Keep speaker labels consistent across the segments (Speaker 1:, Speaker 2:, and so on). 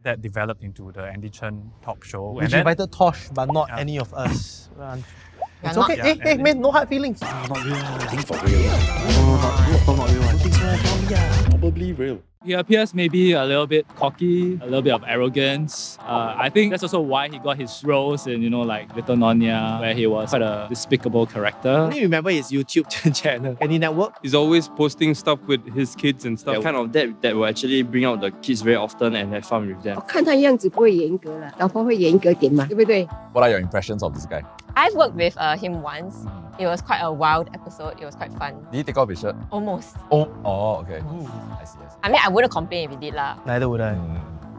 Speaker 1: that developed into the Andie Chen Talkshow.
Speaker 2: Which invited Tosh, but not any of us. It's okay.
Speaker 1: Yeah,
Speaker 2: hey, man, no hard feelings.
Speaker 3: Not real. I think for real. Not real. I think so. Probably real.
Speaker 4: He appears maybe a little bit cocky, a little bit of arrogance. I think that's also why he got his roles in, like Little Nonya, where he was quite a despicable character.
Speaker 2: I only remember his YouTube channel. Any network?
Speaker 5: He's always posting stuff with his kids and stuff.
Speaker 3: Kind of that will actually bring out the kids very often and have fun with them.
Speaker 6: 我看他样子不会严格啦，老婆会严格点嘛，对不对？
Speaker 7: What are your impressions of this guy?
Speaker 8: I've worked with him once. It was quite a wild episode. It was quite fun.
Speaker 7: Did he take off his shirt?
Speaker 8: Almost.
Speaker 7: Oh, okay. I see.
Speaker 8: I mean, I wouldn't complain if he did lah.
Speaker 2: Neither would I.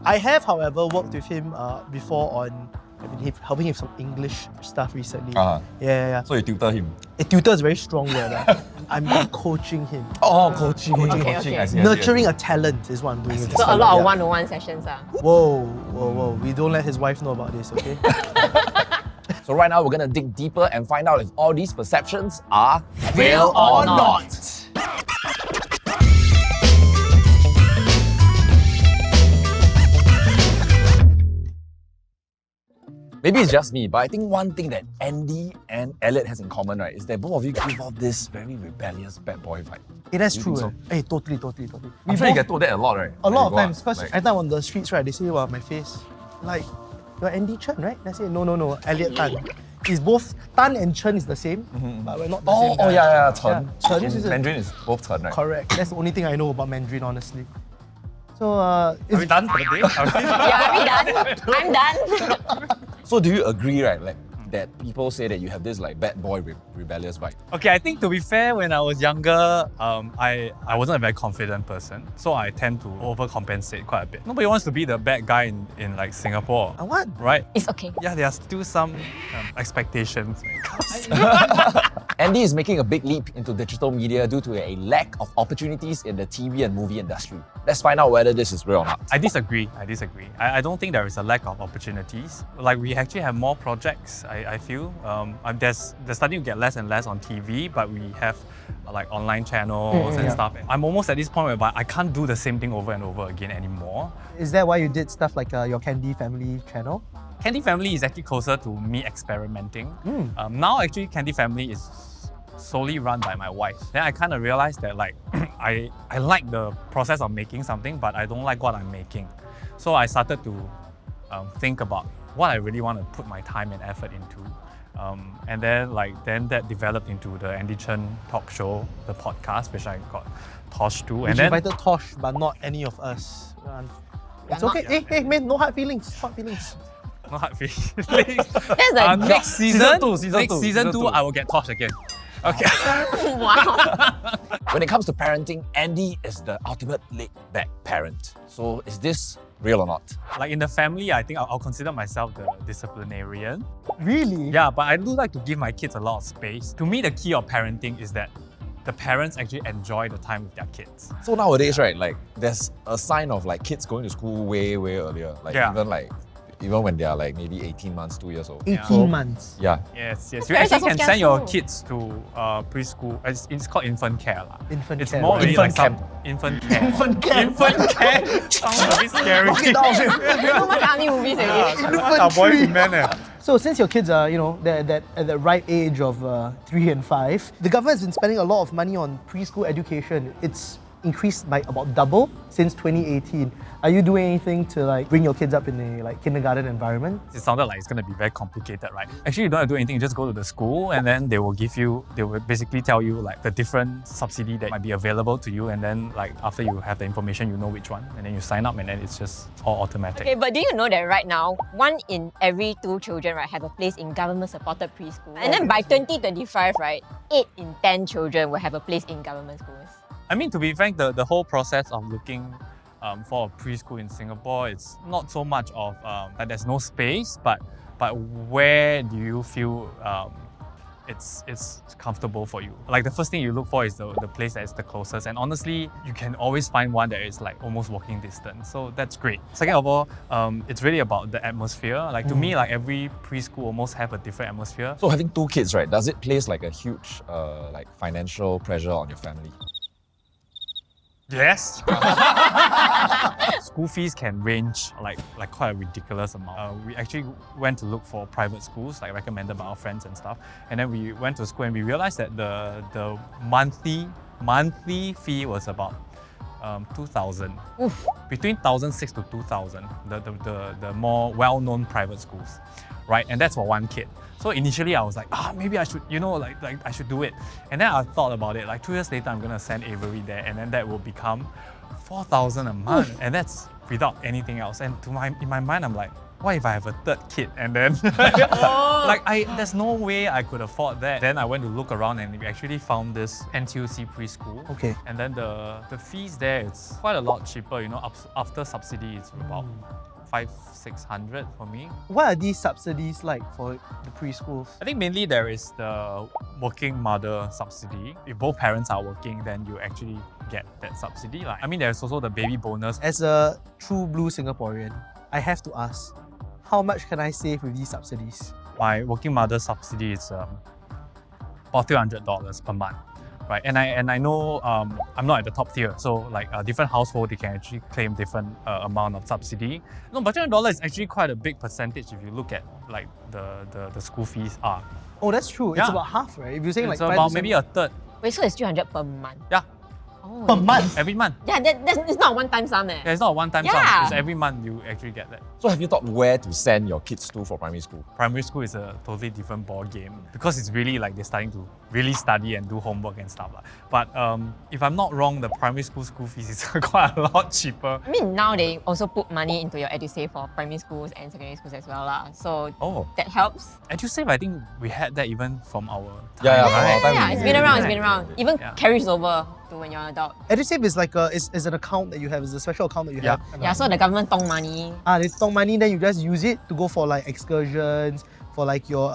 Speaker 2: I have, however, worked with him before on. I've been helping him with some English stuff recently. Yeah.
Speaker 7: So you tutor him?
Speaker 2: A tutor is a very strong word. I'm coaching him.
Speaker 7: Oh, coaching.
Speaker 8: Okay.
Speaker 7: I see.
Speaker 2: Nurturing a talent is what I'm doing.
Speaker 8: So a lot of one-on-one sessions.
Speaker 2: Whoa. We don't let his wife know about this, okay?
Speaker 7: So right now we're gonna dig deeper and find out if all these perceptions are real or not. Maybe it's just me, but I think one thing that Andie and Elliot has in common, right, is that both of you give off this very rebellious bad boy vibe.
Speaker 2: That's
Speaker 7: You
Speaker 2: true.
Speaker 7: think so?
Speaker 2: Hey, totally.
Speaker 7: I'm sure you get told that a lot, right?
Speaker 2: A lot of
Speaker 7: When you go
Speaker 2: times,
Speaker 7: out,
Speaker 2: because every time on the streets, right, they say, wow, my face, like, you're Andie Chen, right? I say, no, Elliot Tan. It's both Tan and Chen is the same, but we're not the same.
Speaker 7: yeah, Chen.
Speaker 2: Chen
Speaker 7: In
Speaker 2: is
Speaker 7: Mandarin is both Chen, right?
Speaker 2: correct. That's the only thing I know about Mandarin, honestly. So,
Speaker 1: Are we done for the day?
Speaker 8: Yeah, are we done? I'm done.
Speaker 7: So do you agree, right, like that people say that you have this like bad boy rebellious vibe?
Speaker 1: Okay, I think to be fair, when I was younger, I wasn't a very confident person, so I tend to overcompensate quite a bit. Nobody wants to be the bad guy in like Singapore,
Speaker 2: what?
Speaker 1: right?
Speaker 8: It's okay.
Speaker 1: Yeah, there are still some expectations when it comes.
Speaker 7: Andie is making a big leap into digital media due to a lack of opportunities in the TV and movie industry. Let's find out whether this is real or not.
Speaker 1: I disagree. I don't think there is a lack of opportunities. Like, we actually have more projects, I feel. They're starting to get less and less on TV, but we have like online channels and stuff. I'm almost at this point where I can't do the same thing over and over again anymore.
Speaker 2: Is that why you did stuff like your Kandie Family channel?
Speaker 1: Kandie Family is actually closer to me experimenting. Now actually Kandie Family is solely run by my wife. Then I kind of realized that like I like the process of making something, but I don't like what I'm making. So I started to think about what I really want to put my time and effort into. And then that developed into the Andie Chen Talkshow, the podcast, which I got Tosh to.
Speaker 2: Which
Speaker 1: And then
Speaker 2: invited Tosh, but not any of us. It's okay. Hey, man, no hard feelings.
Speaker 1: no hard feelings.
Speaker 8: That's a
Speaker 1: Next season,
Speaker 7: Season two.
Speaker 1: I will get Tosh again. Okay.
Speaker 8: wow.
Speaker 7: When it comes to parenting, Andie is the ultimate laid-back parent. So is this real or not?
Speaker 1: Like in the family, I think I'll consider myself the disciplinarian.
Speaker 2: Really?
Speaker 1: Yeah, but I do like to give my kids a lot of space. To me, the key of parenting is that the parents actually enjoy the time with their kids.
Speaker 7: So nowadays, right, like there's a sign of like kids going to school way earlier. Like even when they are like maybe 18 months, 2 years old.
Speaker 2: 18 months.
Speaker 7: Yeah.
Speaker 1: Yes. You
Speaker 8: Parents
Speaker 1: actually
Speaker 8: are
Speaker 1: can
Speaker 8: so
Speaker 1: send your
Speaker 8: careful.
Speaker 1: kids to preschool. It's called infant care. It's
Speaker 2: care.
Speaker 1: more really
Speaker 7: Infant
Speaker 1: like
Speaker 7: camp.
Speaker 1: Infant care.
Speaker 2: Infant care.
Speaker 1: Infant care. Sounds a bit scary.
Speaker 8: So much army movies already.
Speaker 1: Boy to man.
Speaker 2: So since your kids are, they're at the right age of 3 and 5, the government's been spending a lot of money on preschool education. It's increased by about double since 2018. Are you doing anything to like bring your kids up in a like kindergarten environment?
Speaker 1: It sounded like it's going to be very complicated, right? Actually, you don't have to do anything. You just go to the school and then they will basically tell you like the different subsidy that might be available to you, and then like after you have the information, you know which one, and then you sign up, and then it's just all automatic.
Speaker 8: Okay, but do you know that right now, 1 in every 2 children, right, have a place in government-supported preschool? And then by 2025, right, 8 in 10 children will have a place in government schools.
Speaker 1: I mean, to be frank, the whole process of looking for a preschool in Singapore, it's not so much of that there's no space, but where do you feel it's comfortable for you? Like the first thing you look for is the place that is the closest, and honestly, you can always find one that is like almost walking distance, so that's great. Second of all, it's really about the atmosphere. Like to me, like every preschool almost have a different atmosphere.
Speaker 7: So having 2 kids, right, does it place like a huge like financial pressure on your family?
Speaker 1: Yes. School fees can range like quite a ridiculous amount. We actually went to look for private schools, like recommended by our friends and stuff. And then we went to school and we realized that the monthly fee was about 2,000. Between 1,600 to 2,000. The more well-known private schools, right? And that's for one kid. So initially I was like, maybe I should, like I should do it. And then I thought about it, like 2 years later, I'm gonna send Avery there, and then that will become 4,000 a month. And that's without anything else. And in my mind, I'm like, what if I have a third kid? And then, there's no way I could afford that. Then I went to look around and we actually found this NTUC preschool.
Speaker 2: Okay.
Speaker 1: And then the fees there, it's quite a lot cheaper, after subsidy, it's about 500-600 for me.
Speaker 2: What are these subsidies like for the preschools?
Speaker 1: I think mainly there is the working mother subsidy. If both parents are working, then you actually get that subsidy. There's also the baby bonus.
Speaker 2: As a true blue Singaporean, I have to ask, how much can I save with these subsidies?
Speaker 1: My working mother subsidy is about $300 per month. Right, and I know I'm not at the top tier, so different household, they can actually claim different amount of subsidy. No, but $300 is actually quite a big percentage if you look at the school fees are.
Speaker 2: Oh, that's true. It's
Speaker 1: Yeah.
Speaker 2: about half, right? If you're saying
Speaker 1: It's
Speaker 2: like
Speaker 1: about
Speaker 2: 5%.
Speaker 1: maybe a third.
Speaker 8: Wait, so it's 300 per month?
Speaker 1: Yeah,
Speaker 8: Oh,
Speaker 2: per month.
Speaker 1: every month.
Speaker 8: Yeah, it's not a one-time sum.
Speaker 1: Yeah, it's not a one-time sum.
Speaker 8: Yeah.
Speaker 1: It's every month you actually get that.
Speaker 7: So have you thought where to send your kids to for primary school?
Speaker 1: Primary school is a totally different ball game because it's really like they're starting to really study and do homework and stuff. But if I'm not wrong, the primary school fees is quite a lot cheaper.
Speaker 8: Now they also put money into your EduSave for primary schools and secondary schools as well. So
Speaker 7: Oh.
Speaker 8: that helps.
Speaker 1: EduSave, I think we had that even from our time.
Speaker 7: Yeah,
Speaker 1: right?
Speaker 7: from our time.
Speaker 8: Yeah, it's been around, it's been around. Even
Speaker 1: Yeah.
Speaker 8: carries over to when you're an adult.
Speaker 2: EduSave is like is an account that you have, it's a special account that you
Speaker 1: Yeah.
Speaker 2: have.
Speaker 8: Yeah, so the government tong money.
Speaker 2: They tong money, then you just use it to go for like excursions, for like your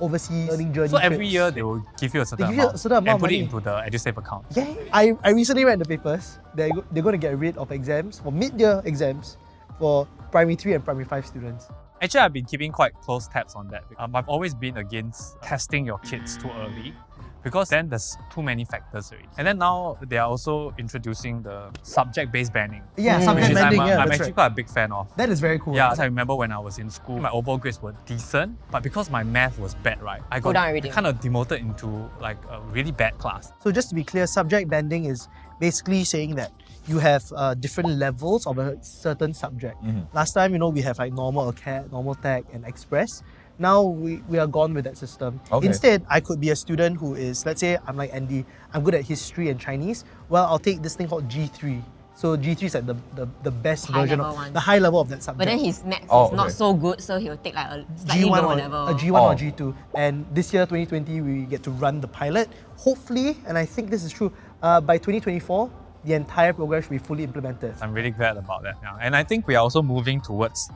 Speaker 2: overseas learning journey
Speaker 1: So every
Speaker 2: trips.
Speaker 1: year they will give you a certain
Speaker 2: They give you a
Speaker 1: amount,
Speaker 2: certain amount
Speaker 1: and
Speaker 2: of
Speaker 1: put it
Speaker 2: money.
Speaker 1: into the EduSave account.
Speaker 2: Yeah, I recently read in the papers that they're going to get rid of exams, for mid-year exams, for primary 3 and primary 5 students.
Speaker 1: Actually, I've been keeping quite close tabs on that. I've always been against testing your kids too early because then there's too many factors already. And then now they are also introducing the subject-based banning.
Speaker 2: Yeah,
Speaker 1: which
Speaker 2: subject
Speaker 1: is
Speaker 2: banding,
Speaker 1: I'm
Speaker 2: yeah,
Speaker 1: I'm
Speaker 2: that's
Speaker 1: actually
Speaker 2: right.
Speaker 1: quite a big fan of.
Speaker 2: That is very cool.
Speaker 1: Yeah, so I remember when I was in school, my overall grades were decent, but because my math was bad, right, I got
Speaker 8: down everything.
Speaker 1: kind of demoted into like a really bad class.
Speaker 2: So just to be clear, subject banding is basically saying that you have different levels of a certain subject. Last time, we have like normal acad, normal tech, and express. Now we are gone with that system.
Speaker 7: Okay.
Speaker 2: Instead, I could be a student who is, let's say I'm like Andie, I'm good at history and Chinese. Well, I'll take this thing called G3. So G3 is like the best
Speaker 8: High
Speaker 2: version
Speaker 8: level
Speaker 2: of
Speaker 8: one.
Speaker 2: the high level of that subject.
Speaker 8: But then his maths
Speaker 7: Oh,
Speaker 8: is not
Speaker 7: okay.
Speaker 8: so good, so he'll take like a slightly
Speaker 2: G1
Speaker 8: lower
Speaker 2: or
Speaker 8: level.
Speaker 2: a G1 or G2. And this year, 2020, we get to run the pilot. Hopefully, and I think this is true, by 2024, the entire program should be fully implemented.
Speaker 1: I'm really glad about that now. And I think we are also moving towards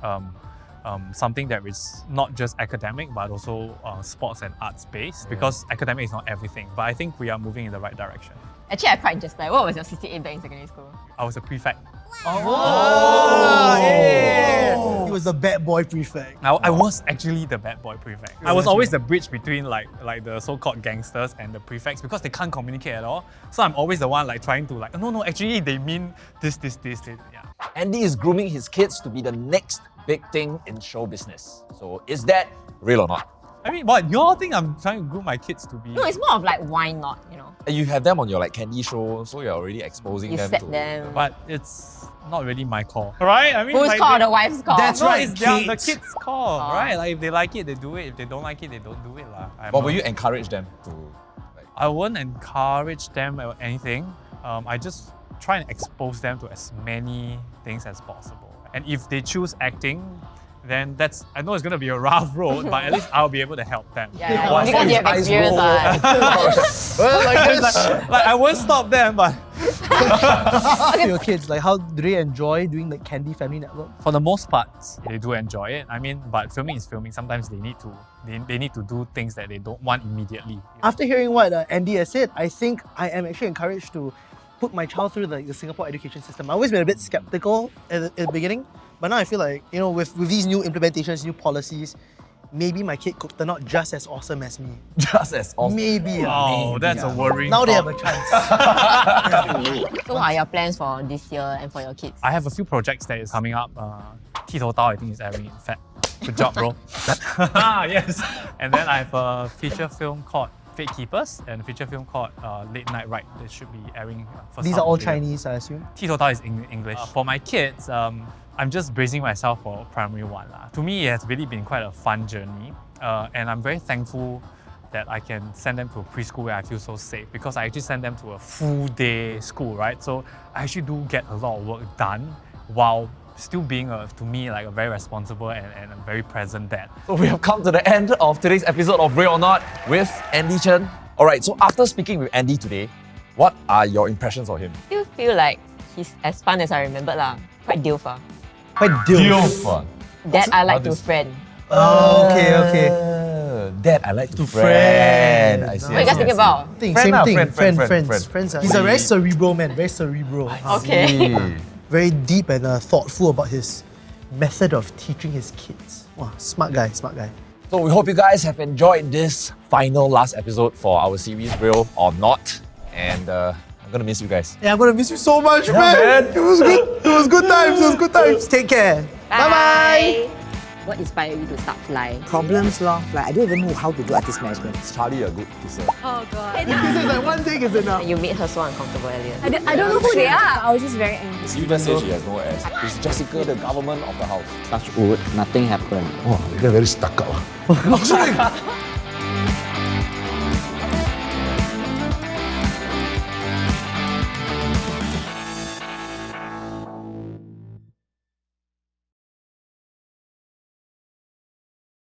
Speaker 1: something that is not just academic, but also sports and arts based, because academic is not everything. But I think we are moving in the right direction.
Speaker 8: Actually, I quite just like, what was your CCA back in secondary school?
Speaker 1: I was a prefect.
Speaker 2: He was the bad boy prefect.
Speaker 1: I was actually the bad boy prefect. I was always the bridge between like the so-called gangsters and the prefects because they can't communicate at all. So I'm always the one like trying to like, no, actually they mean this. Yeah.
Speaker 7: Andie is grooming his kids to be the next big thing in show business. So is that real or not?
Speaker 1: I mean, what, you all think I'm trying to groom my kids to be?
Speaker 8: No, it's more of like, why not,
Speaker 7: And you have them on your like Kandie show, so you're already exposing
Speaker 8: You
Speaker 7: them
Speaker 8: set
Speaker 7: to.
Speaker 8: them.
Speaker 1: But it's not really my call, right? I mean,
Speaker 8: Whose
Speaker 1: like,
Speaker 8: call?
Speaker 1: they-
Speaker 8: The wife's call?
Speaker 2: That's
Speaker 1: No,
Speaker 2: right,
Speaker 1: it's the
Speaker 2: kids.
Speaker 1: kids' call,
Speaker 8: Oh.
Speaker 1: right? Like if they like it, they do it. If they don't like it, they don't do it, lah.
Speaker 7: But will you encourage them to? Like,
Speaker 1: I won't encourage them or anything. I just try and expose them to as many things as possible. And if they choose acting, then I know it's gonna be a rough road, but at least I'll be able to help them.
Speaker 8: Yeah,
Speaker 7: Wow,
Speaker 8: because you have
Speaker 7: eyes
Speaker 8: experience.
Speaker 7: roll.
Speaker 8: Like.
Speaker 1: Like, I won't stop them, but
Speaker 2: Your kids, like how do they enjoy doing like Kandie Family Network?
Speaker 1: for the most part, they do enjoy it. I mean, but filming is filming. Sometimes they need to do things that they don't want immediately.
Speaker 2: After hearing what Andie has said, I think I am actually encouraged to put my child through the Singapore education system. I've always been a bit skeptical at the beginning, but now I feel like, with these new implementations, new policies, maybe my kid could turn out just as awesome as me.
Speaker 7: Just as awesome.
Speaker 2: Maybe.
Speaker 1: Oh, that's a worrying
Speaker 2: Now they have
Speaker 1: thought.
Speaker 2: a chance.
Speaker 8: So what are your plans for this year and for your kids?
Speaker 1: I have a few projects that is coming up. Tito Tao, I think is airing in Feb. Good job, bro. Yes. And then I have a feature film called Fate Keepers and a feature film called Late Night Ride that should be airing first
Speaker 2: These
Speaker 1: half
Speaker 2: are all
Speaker 1: of the year.
Speaker 2: Chinese, I assume.
Speaker 1: Tito Tao is English. For my kids, I'm just bracing myself for primary one. To me, it has really been quite a fun journey. And I'm very thankful that I can send them to a preschool where I feel so safe because I actually send them to a full day school, right? So I actually do get a lot of work done while still being, to me, like a very responsible and a very present dad.
Speaker 7: So we have come to the end of today's episode of Real or Not with Andie Chen. Alright, so after speaking with Andie today, what are your impressions of him?
Speaker 8: I still feel like he's as fun as I remembered lah. Quite dilf.
Speaker 2: Quite dilf.
Speaker 8: That I like to friend.
Speaker 2: Oh, okay.
Speaker 7: Dad, I like to friend. I see.
Speaker 8: What are you guys thinking about?
Speaker 2: Same
Speaker 7: Friend
Speaker 2: thing.
Speaker 7: friend.
Speaker 2: Friends. He's a very cerebral man, very cerebral.
Speaker 8: Okay.
Speaker 2: Very deep and thoughtful about his method of teaching his kids. Wow, smart guy.
Speaker 7: So we hope you guys have enjoyed this final last episode for our series Real or Not. And I'm gonna miss you guys.
Speaker 2: Yeah, I'm gonna miss you so much, man. It was good times. Take care. Bye-bye.
Speaker 6: What inspired you to start flying?
Speaker 9: Problems lor. Like I don't even know how to do artist management.
Speaker 7: Is Charlie a good kisser?
Speaker 6: Oh god.
Speaker 2: He says like one take is enough.
Speaker 8: You made her so uncomfortable earlier.
Speaker 10: I don't know who they are. I was just very angry.
Speaker 7: You just say she has no ass. Is Jessica the government of the house?
Speaker 9: Touch wood, nothing happened.
Speaker 3: Oh, they're very stuck up.